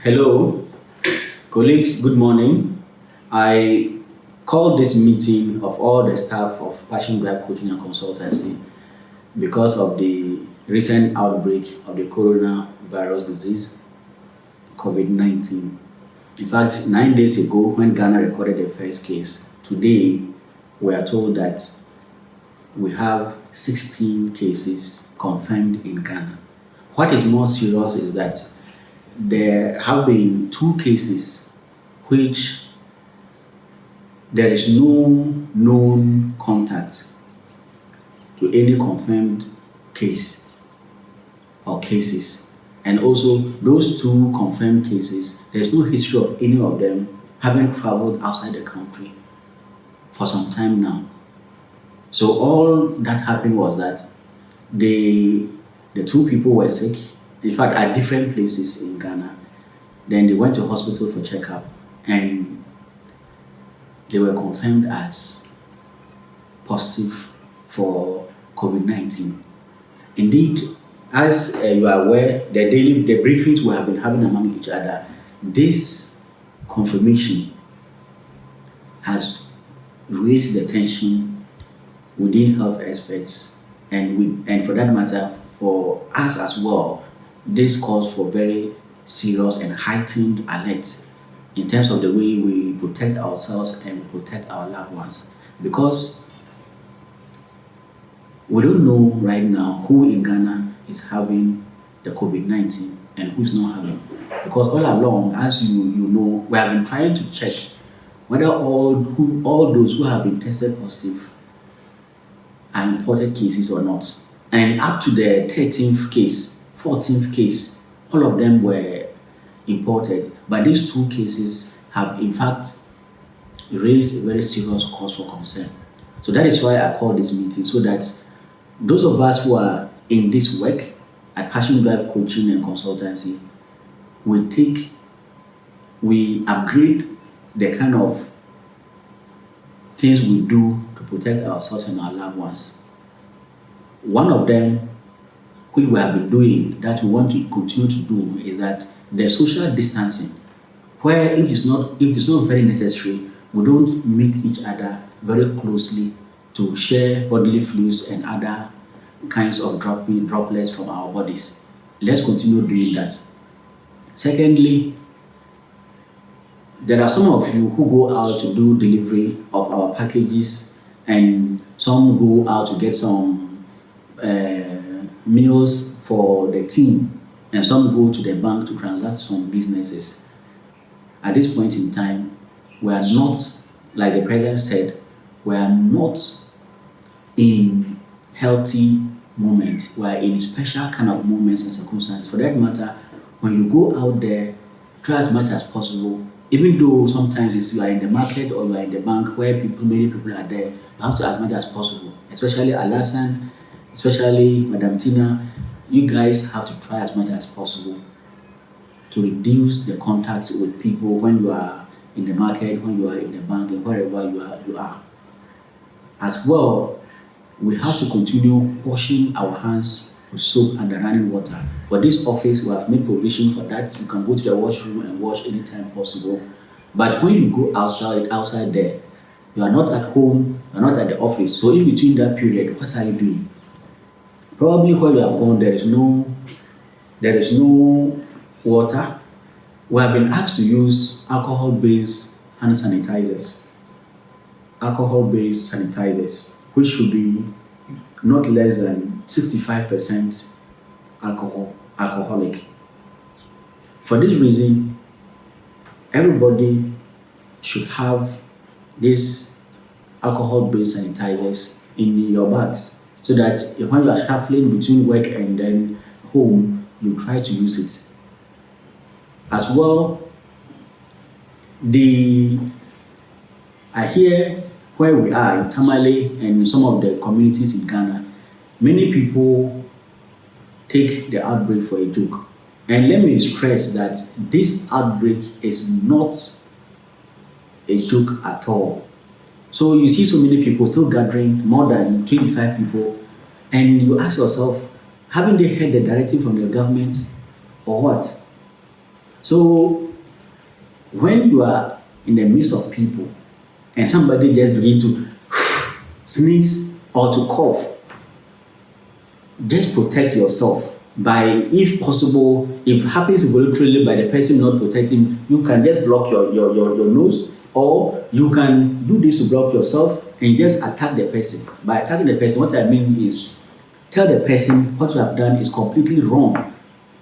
Hello, colleagues, good morning. I called this meeting of all the staff of Passion Drive Coaching and Consultancy because of the recent outbreak of the coronavirus disease, COVID 19. In fact, 9 days ago, when Ghana recorded the first case, today we are told that we have 16 cases confirmed in Ghana. What is more serious is that there have been two cases which there is no known contact to any confirmed case or cases. And also, those two confirmed cases, there's no history of any of them having traveled outside the country for some time now. So all that happened was that the two people were sick, in fact, at different places in Ghana. Then they went to hospital for checkup and they were confirmed as positive for COVID 19. Indeed, as you are aware, the briefings we have been having among each other, this confirmation has raised the tension within health experts and for that matter, for us as well. This calls for very serious and heightened alert in terms of the way we protect ourselves and protect our loved ones, because we don't know right now who in Ghana is having the COVID 19 and who's not having. Because all along, as you know, we have been trying to check whether all those who have been tested positive are imported cases or not. And up to the 13th case, 14th case, all of them were imported. But these two cases have in fact raised a very serious cause for concern. So that is why I called this meeting, so that those of us who are in this work at Passion Drive Coaching and Consultancy, we upgrade the kind of things we do to protect ourselves and our loved ones. One of them, which we have been doing, that we want to continue to do, is that the social distancing, where if it's not very necessary, we don't meet each other very closely to share bodily fluids and other kinds of droplets from our bodies. Let's continue doing that. Secondly, there are some of you who go out to do delivery of our packages, and some go out to get some meals for the team, and some go to the bank to transact some businesses. At this point in time, we are not, like the president said, we are not in healthy moments. We are in special kind of moments and circumstances. For that matter, when you go out there, try as much as possible. Even though sometimes you are in the market or you are in the bank where many people are there, you have to as much as possible. Especially Alasan, especially Madam Tina, you guys have to try as much as possible to reduce the contacts with people when you are in the market, when you are in the bank, and wherever you are. As well, we have to continue washing our hands with soap and the running water. For this office, we have made provision for that. You can go to the washroom and wash anytime possible. But when you go outside there, you are not at home, you are not at the office. So in between that period, what are you doing? Probably where you have gone, there is no water. We have been asked to use alcohol-based hand sanitizers. Alcohol-based sanitizers, which should be not less than 65% alcoholic. For this reason, everybody should have these alcohol-based sanitizers in your bags, so that when you are shuffling between work and then home, you try to use it. As well, I hear where we are in Tamale and some of the communities in Ghana, many people take the outbreak for a joke. And let me stress that this outbreak is not a joke at all. So you see so many people still gathering, more than 25 people, and you ask yourself, haven't they heard the directive from the government or what? So when you are in the midst of people and somebody just begin to sneeze or to cough, just protect yourself by, if possible, if happens voluntarily by the person not protecting, you can just block your nose, or you can do this to block yourself and just attack the person. By attacking the person, what I mean is tell the person what you have done is completely wrong.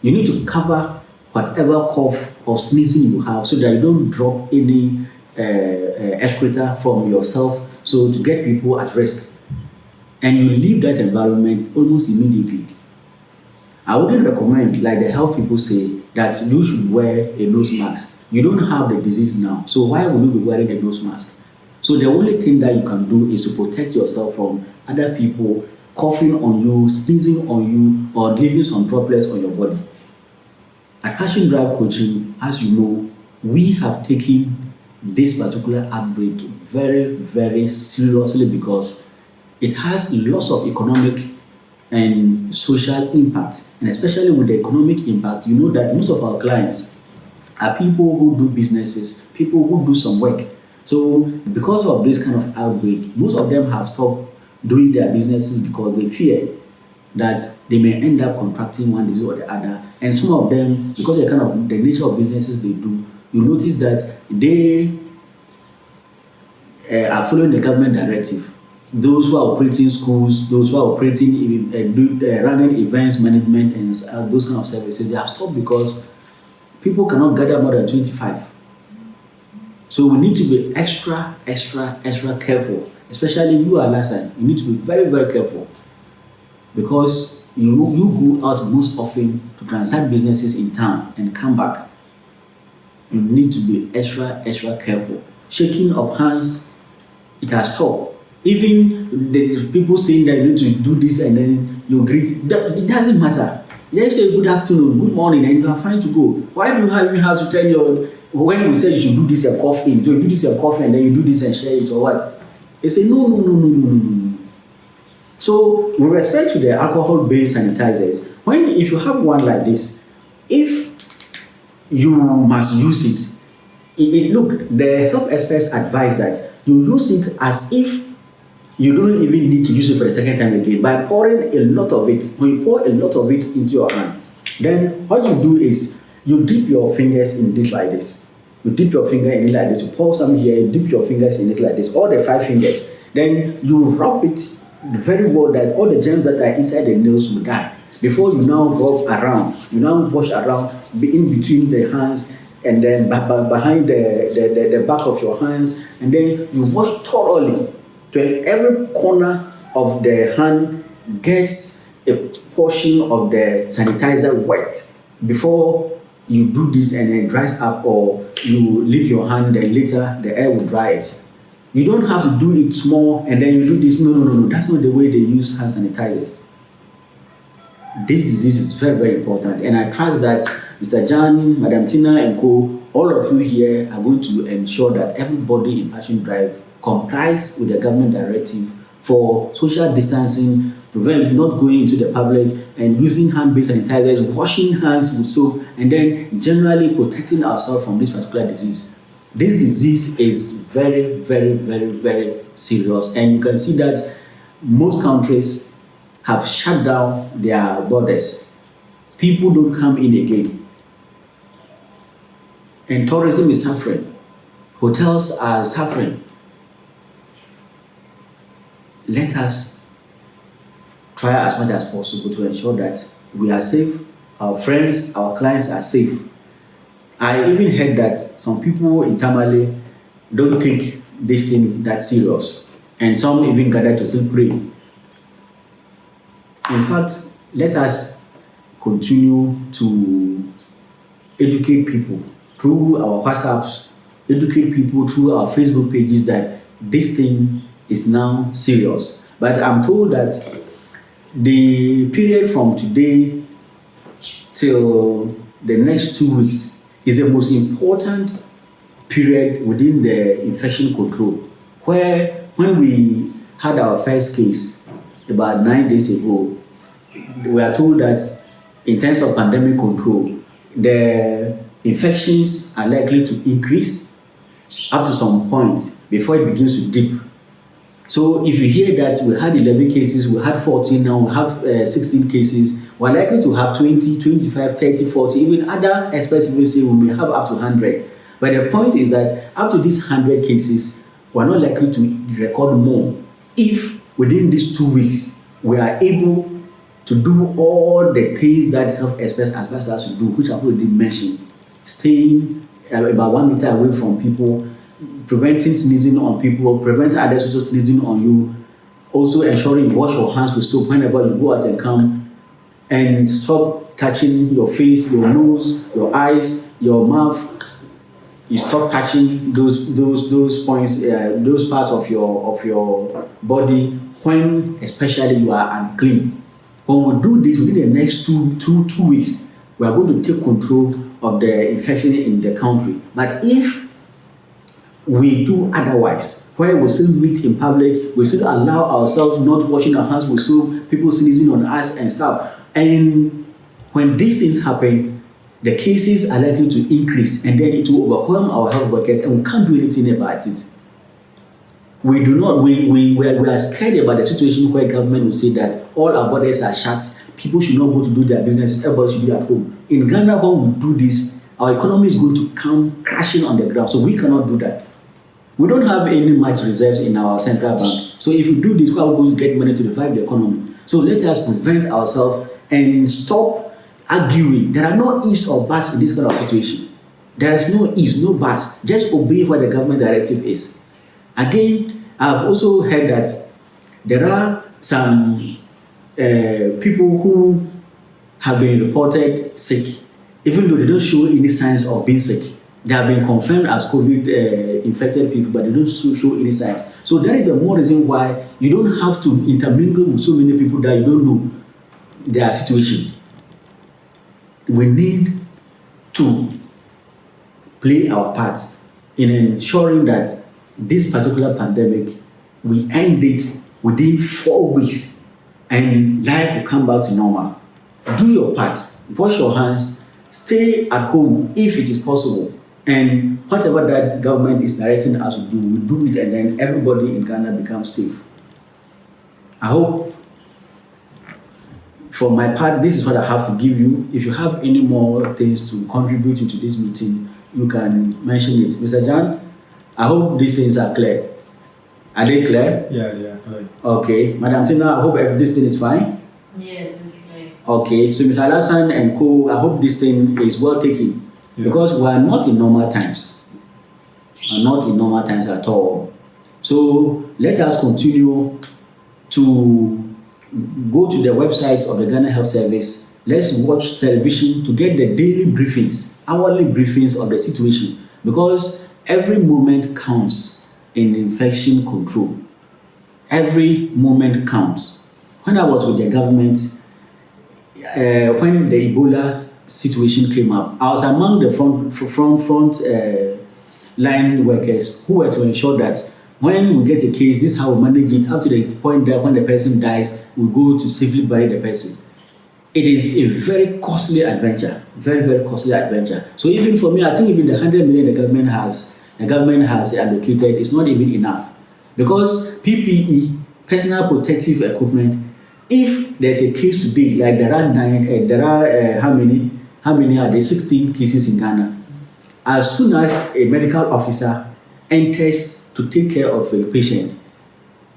You need to cover whatever cough or sneezing you have so that you don't drop any excreta from yourself, so to get people at risk. And you leave that environment almost immediately. I wouldn't recommend, like the health people say, that you should wear a nose mask. You don't have the disease now, so why would you be wearing a nose mask? So the only thing that you can do is to protect yourself from other people coughing on you, sneezing on you, or leaving some droplets on your body. At Passion Drive Coaching, as you know, we have taken this particular outbreak very, very seriously because it has lots of economic and social impact. And especially with the economic impact, you know that most of our clients are people who do businesses, people who do some work. So because of this kind of outbreak, most of them have stopped doing their businesses because they fear that they may end up contracting one disease or the other. And some of them, because of the nature of businesses they do, you notice that they are following the government directive. Those who are operating schools, those who are operating, running events, management, and those kind of services, they have stopped because people cannot gather more than 25. So we need to be extra careful, especially you are Alasan. You need to be very, very careful because you go out most often to transact businesses in town and come back. You need to be extra careful. Shaking of hands, it has stopped. Even the people saying that you need to do this and then you greet, it doesn't matter. You say good afternoon, good morning, and you are fine to go. Why do you even have to tell when we say you should do this and cough in, so you do this and cough and then you do this and share it or what? They say no. So with respect to the alcohol-based sanitizers, if you have one like this, if you must use it, look, the health experts advise that you use it as if you don't even need to use it for the second time again by pouring a lot of it. When you pour a lot of it into your hand, then what you do is you dip your fingers in this like this. You dip your finger in it like this. You pour some here, you dip your fingers in it like this, all the 5 fingers. Then you rub it very well that all the germs that are inside the nails will die. Before you now rub around, you now wash around in between the hands and then behind the back of your hands, and then you wash thoroughly till every corner of the hand gets a portion of the sanitizer wet before you do this and it dries up, or you leave your hand and later the air will dry it. You don't have to do it small and then you do this. No. That's not the way they use hand sanitizers. This disease is very, very important, and I trust that Mr. Jan, Madam Tina, and co, all of you here are going to ensure that everybody in Passion Drive complies with the government directive for social distancing, prevent not going into the public and using hand-based sanitizers, washing hands with soap, and then generally protecting ourselves from this particular disease. This disease is very, very, very, very serious, and you can see that most countries have shut down their borders. People don't come in again. And tourism is suffering. Hotels are suffering. Let us try as much as possible to ensure that we are safe, our friends, our clients are safe. I even heard that some people in Tamale don't take this thing that serious, and some even gather to still pray. In fact, let us continue to educate people through our WhatsApps, educate people through our Facebook pages that this thing is now serious. But I'm told that the period from today till the next 2 weeks is the most important period within the infection control, where when we had our first case about 9 days ago, we are told that in terms of pandemic control, the infections are likely to increase up to some point before it begins to dip. So if you hear that we had 11 cases, we had 14, now we have 16 cases, we're likely to have 20, 25, 30, 40, even other experts even say we may have up to 100. But the point is that up to these 100 cases, we're not likely to record more if within these 2 weeks we are able to do all the things that health experts advise us to do, which I've already mentioned. Staying about 1 meter away from people, preventing sneezing on people, preventing others also sneezing on you, also ensuring you wash your hands with soap whenever you go out and come, and stop touching your face, your nose, your eyes, your mouth. You stop touching those points, those parts of your body when especially you are unclean. When we do this within the next two weeks, we are going to take control of the infection in the country. But if we do otherwise, where we still meet in public, we still allow ourselves not washing our hands with soap, people sneezing on us and stuff, and when these things happen, the cases are likely to increase, and then it will overwhelm our health workers, and we can't do anything about it. We are scared about the situation where government will say that all our borders are shut, people should not go to do their businesses, everybody should be at home. In Ghana, when we do this, our economy is going to come crashing on the ground, so we cannot do that. We don't have any much reserves in our central bank, so if we do this, we are going to get money to revive the economy. So let us prevent ourselves and stop arguing. There are no ifs or buts in this kind of situation. There is no ifs, no buts. Just obey what the government directive is. Again, I've also heard that there are some people who have been reported sick, even though they don't show any signs of being sick. They have been confirmed as COVID infected people, but they don't show any signs. So that is the more reason why you don't have to intermingle with so many people that you don't know their situation. We need to play our part in ensuring that this particular pandemic, we end it within 4 weeks and life will come back to normal. Do your part, wash your hands, stay at home if it is possible, and whatever that government is directing us to do, we do it, and then everybody in Ghana becomes safe. I hope, for my part, this is what I have to give you. If you have any more things to contribute to this meeting, you can mention it. Mr. John, I hope these things are clear. Are they clear? Yeah, clear. Okay. Madam Tina, I hope this thing is fine? Yes, it's clear. Okay. So Mr. Alasan and co, I hope this thing is well taken. Yeah. Because we are not in normal times. We are not in normal times at all. So let us continue to go to the website of the Ghana Health Service. Let's watch television to get the daily briefings, hourly briefings of the situation, because every moment counts in infection control. Every moment counts. When I was with the government, when the Ebola situation came up, I was among the front line workers who were to ensure that when we get a case, this is how we manage it up to the point that when the person dies, we go to safely bury the person. It is a very costly adventure, very, very costly adventure. So even for me, I think even the 100 million the government has allocated is not even enough, because PPE, personal protective equipment, if there's a case today, like there are how many are there? 16 cases in Ghana. As soon as a medical officer enters to take care of a patient,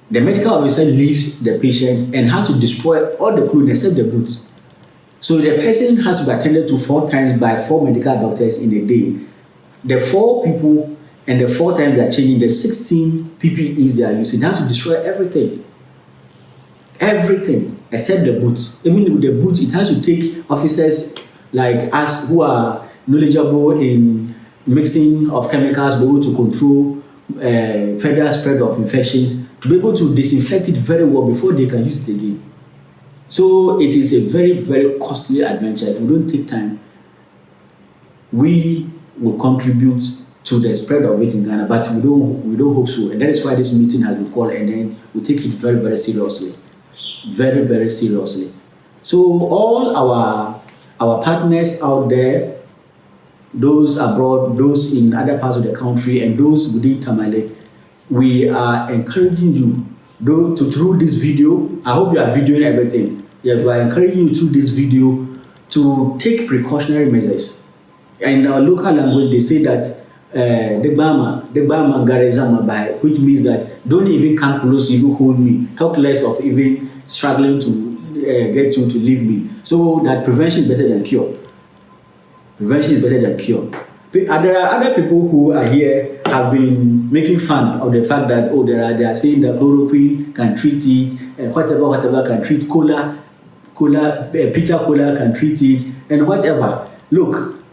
the medical officer leaves the patient and has to destroy all the clothing except the boots. So the person has to be attended to 4 times by 4 medical doctors in a day. The 4 people and the 4 times they are changing the 16 PPEs they are using. They have to destroy everything. Everything except the boots. Even with the boots, it has to take officers like us who are knowledgeable in mixing of chemicals, be able to control further spread of infections, to be able to disinfect it very well before they can use it again. So it is a very, very costly adventure. If we don't take time, we will contribute to the spread of it in Ghana, but we don't hope so. And that is why this meeting has been called, and then we take it very, very seriously. Very, very seriously. So all our partners out there, those abroad, those in other parts of the country, and those within Tamale, we are encouraging you though to through this video. I hope you are videoing everything. Yeah, we are encouraging you through this video to take precautionary measures. In our local language, they say that the Bama Garezama by, which means that don't even come close, even hold me, help less of even struggling to get you to leave me. So that prevention is better than cure. Prevention is better than cure. There are other people who are here have been making fun of the fact that they are saying that chloroquine can treat it, whatever can treat bitter cola can treat it, and whatever. Look,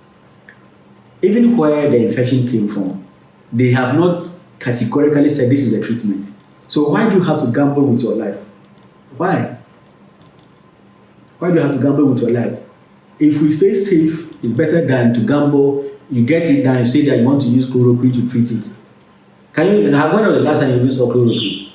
even where the infection came from, they have not categorically said this is a treatment. So why do you have to gamble with your life? Why? Why do you have to gamble with your life? If we stay safe, it's better than to gamble. You get it done, you say that you want to use chloroquine to treat it. When was the last time you used chloroquine?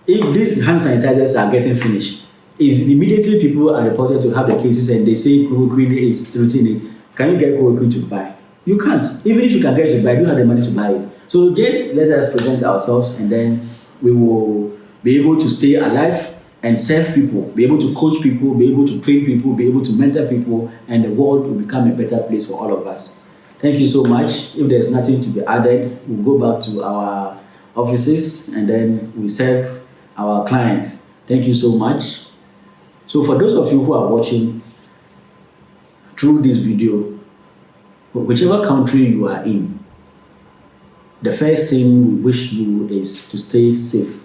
If these hand sanitizers are getting finished, if immediately people are reported to have the cases and they say chloroquine is treating it, can you get chloroquine to buy? You can't. Even if you can get it to buy, you don't have the money to buy it. So just let us prevent ourselves, and then we will be able to stay alive and serve people, be able to coach people, be able to train people, be able to mentor people, and the world will become a better place for all of us. Thank you so much. If there's nothing to be added, we'll go back to our offices and then we serve our clients. Thank you so much. So for those of you who are watching through this video, whichever country you are in, the first thing we wish you is to stay safe.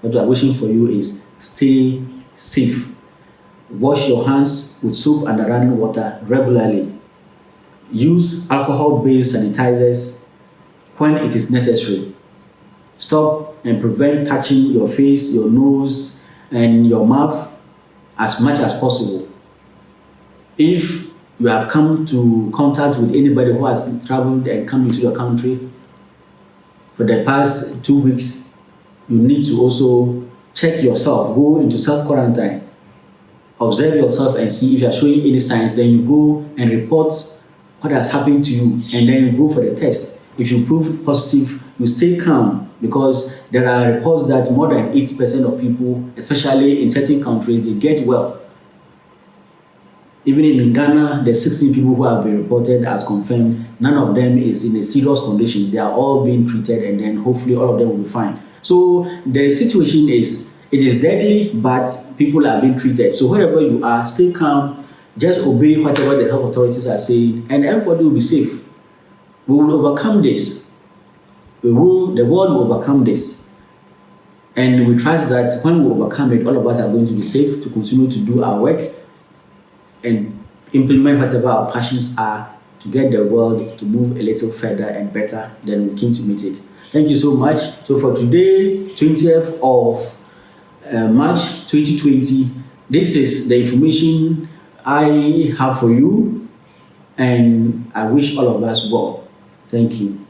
What we are wishing for you is stay safe. Wash your hands with soap and running water regularly. Use alcohol-based sanitizers when it is necessary. Stop and prevent touching your face, your nose, and your mouth as much as possible. If you have come to contact with anybody who has traveled and come into your country for the past 2 weeks, you need to also check yourself, go into self-quarantine, observe yourself and see if you are showing any signs. Then you go and report what has happened to you, and then you go for the test. If you prove positive, you stay calm, because there are reports that more than 80% of people, especially in certain countries, they get well. Even in Ghana, there's 16 people who have been reported as confirmed. None of them is in a serious condition. They are all being treated, and then hopefully all of them will be fine. So the situation is, it is deadly, but people are being treated. So wherever you are, stay calm, just obey whatever the health authorities are saying, and everybody will be safe. We will overcome this. The world will overcome this. And we trust that when we overcome it, all of us are going to be safe to continue to do our work and implement whatever our passions are to get the world to move a little further and better than we came to meet it. Thank you so much. So for today, 20th of March 2020, this is the information I have for you, and I wish all of us well. Thank you.